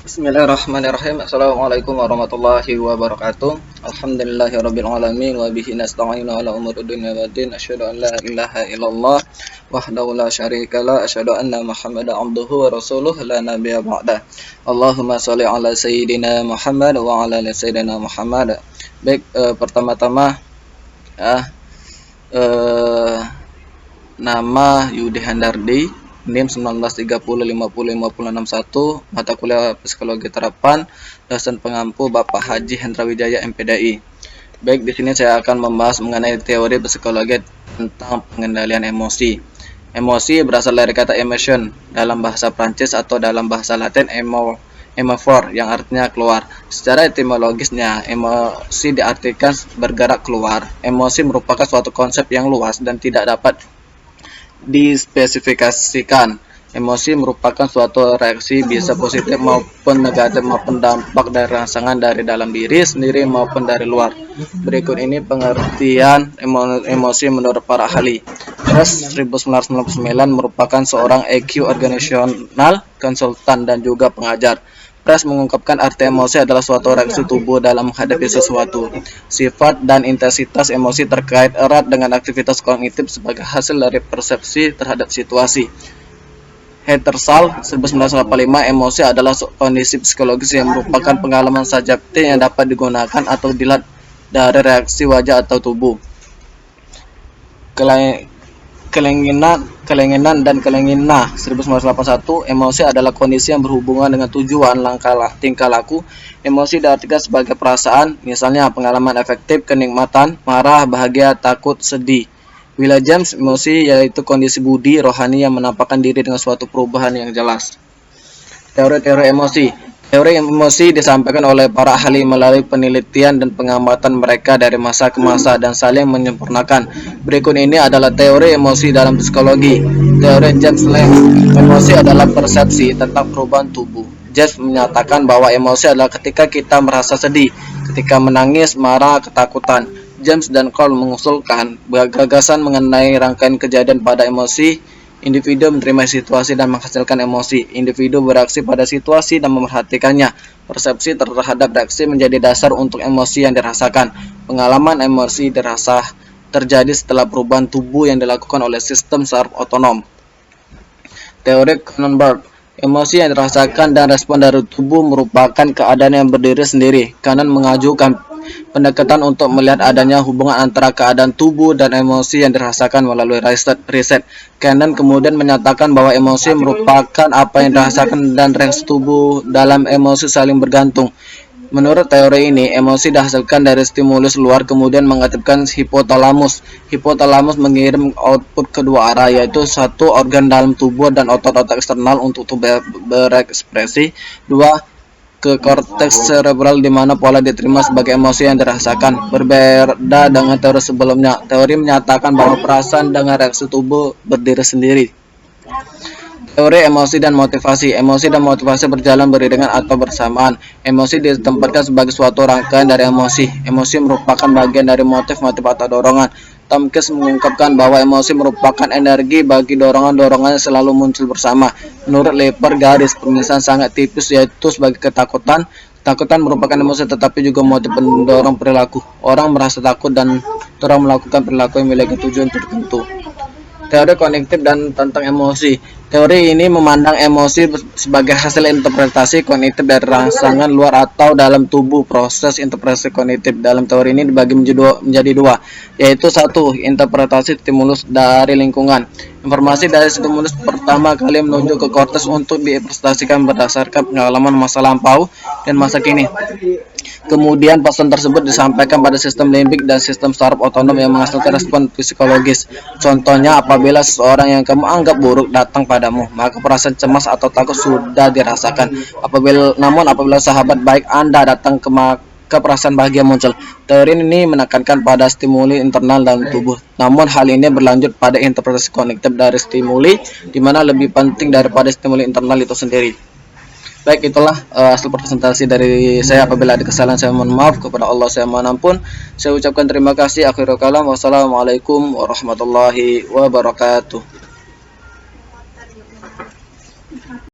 Bismillahirrahmanirrahim. Assalamualaikum warahmatullahi wabarakatuh. Alhamdulillahirabbil alamin wa bihi nasta'inu ala umuri dunya waddin. Asyhadu an la ilaha illallah wahdahu la syarikalah. Asyhadu anna Muhammadan abduhu wa rasuluh la nabiyya ba'da. Allahumma shalli ala sayyidina Muhammad wa ala ali sayyidina Muhammad. Baik, pertama-tama nama Yudi Handardi, NIM 1930505061, mata kuliah Psikologi Terapan, dosen pengampu Bapak Haji Hendra Wijaya MPDI. Baik, di sini saya akan membahas mengenai teori psikologi tentang pengendalian emosi. Emosi berasal dari kata emotion dalam bahasa Prancis atau dalam bahasa Latin emover yang artinya keluar. Secara etimologisnya, emosi diartikan bergerak keluar. Emosi merupakan suatu konsep yang luas dan tidak dapat dispesifikasikan. Emosi merupakan suatu reaksi bisa positif maupun negatif maupun dampak dari rangsangan dari dalam diri sendiri maupun dari luar. Berikut ini pengertian emosi menurut para ahli. Press 1999 merupakan seorang EQ organisasional, konsultan dan juga pengajar. Press mengungkapkan arti emosi adalah suatu reaksi tubuh dalam menghadapi sesuatu. Sifat dan intensitas emosi terkait erat dengan aktivitas kognitif sebagai hasil dari persepsi terhadap situasi. Hattersley 1985, emosi adalah kondisi psikologis yang merupakan pengalaman subjektif yang dapat digunakan atau dilihat dari reaksi wajah atau tubuh. Kelenginan dan kelengina 1981, emosi adalah kondisi yang berhubungan dengan tujuan, tingkah laku. Emosi diartikan sebagai perasaan, misalnya pengalaman efektif, kenikmatan, marah, bahagia, takut, sedih. William James, emosi yaitu kondisi budi rohani yang menampakkan diri dengan suatu perubahan yang jelas. Teori-teori emosi. Teori emosi disampaikan oleh para ahli melalui penelitian dan pengamatan mereka dari masa ke masa dan saling menyempurnakan. Berikut ini adalah teori emosi dalam psikologi. Teori James Lange, emosi adalah persepsi tentang perubahan tubuh. James menyatakan bahwa emosi adalah ketika kita merasa sedih, ketika menangis, marah, ketakutan. James dan Cole mengusulkan gagasan mengenai rangkaian kejadian pada emosi. Individu menerima situasi dan menghasilkan emosi. Individu bereaksi pada situasi dan memperhatikannya. Persepsi terhadap reaksi menjadi dasar untuk emosi yang dirasakan. Pengalaman emosi dirasa terjadi setelah perubahan tubuh yang dilakukan oleh sistem saraf otonom. Teori Cronenberg, emosi yang dirasakan dan respon dari tubuh merupakan keadaan yang berdiri sendiri. Cannon mengajukan pendekatan untuk melihat adanya hubungan antara keadaan tubuh dan emosi yang dirasakan melalui riset. Cannon kemudian menyatakan bahwa emosi merupakan apa yang dirasakan dan reaksi tubuh dalam emosi saling bergantung. Menurut teori ini, emosi dihasilkan dari stimulus luar kemudian mengaktifkan hipotalamus. Hipotalamus mengirim output kedua arah, yaitu satu organ dalam tubuh dan otot-otot eksternal untuk berekspresi. Dua, ke korteks cerebral di mana pola diterima sebagai emosi yang dirasakan. Berbeda dengan teori sebelumnya, teori menyatakan bahwa perasaan dengan reaksi tubuh berdiri sendiri. Teori emosi dan motivasi. Emosi dan motivasi berjalan beriringan atau bersamaan. Emosi ditempatkan sebagai suatu rangkaian dari emosi. Emosi merupakan bagian dari motif atau dorongan. Tomkins mengungkapkan bahwa emosi merupakan energi bagi dorongan-dorongan yang selalu muncul bersama. Menurut Leper, garis pemisahan sangat tipis yaitu sebagai ketakutan. Ketakutan merupakan emosi tetapi juga motif pendorong perilaku. Orang merasa takut dan orang melakukan perilaku yang memiliki tujuan tertentu. Teori kognitif dan tentang emosi. Teori ini memandang emosi sebagai hasil interpretasi kognitif dari rangsangan luar atau dalam tubuh. Proses interpretasi kognitif dalam teori ini dibagi menjadi dua, yaitu satu, interpretasi stimulus dari lingkungan. Informasi dari stimulus pertama kali menuju ke korteks untuk diinterpretasikan berdasarkan pengalaman masa lampau dan masa kini. Kemudian pesan tersebut disampaikan pada sistem limbik dan sistem saraf otonom yang menghasilkan respon psikologis. Contohnya, apabila seseorang yang kamu anggap buruk datang padamu, maka perasaan cemas atau takut sudah dirasakan. Namun apabila sahabat baik Anda datang ke perasaan bahagia muncul. Teori ini menekankan pada stimuli internal dalam tubuh. Namun hal ini berlanjut pada interpretasi kognitif dari stimuli, di mana lebih penting daripada stimuli internal itu sendiri. Baik, itulah hasil presentasi dari saya. Apabila ada kesalahan saya mohon maaf, kepada Allah saya mohon ampun. Saya ucapkan terima kasih. Akhirul kalam, wassalamualaikum warahmatullahi wabarakatuh.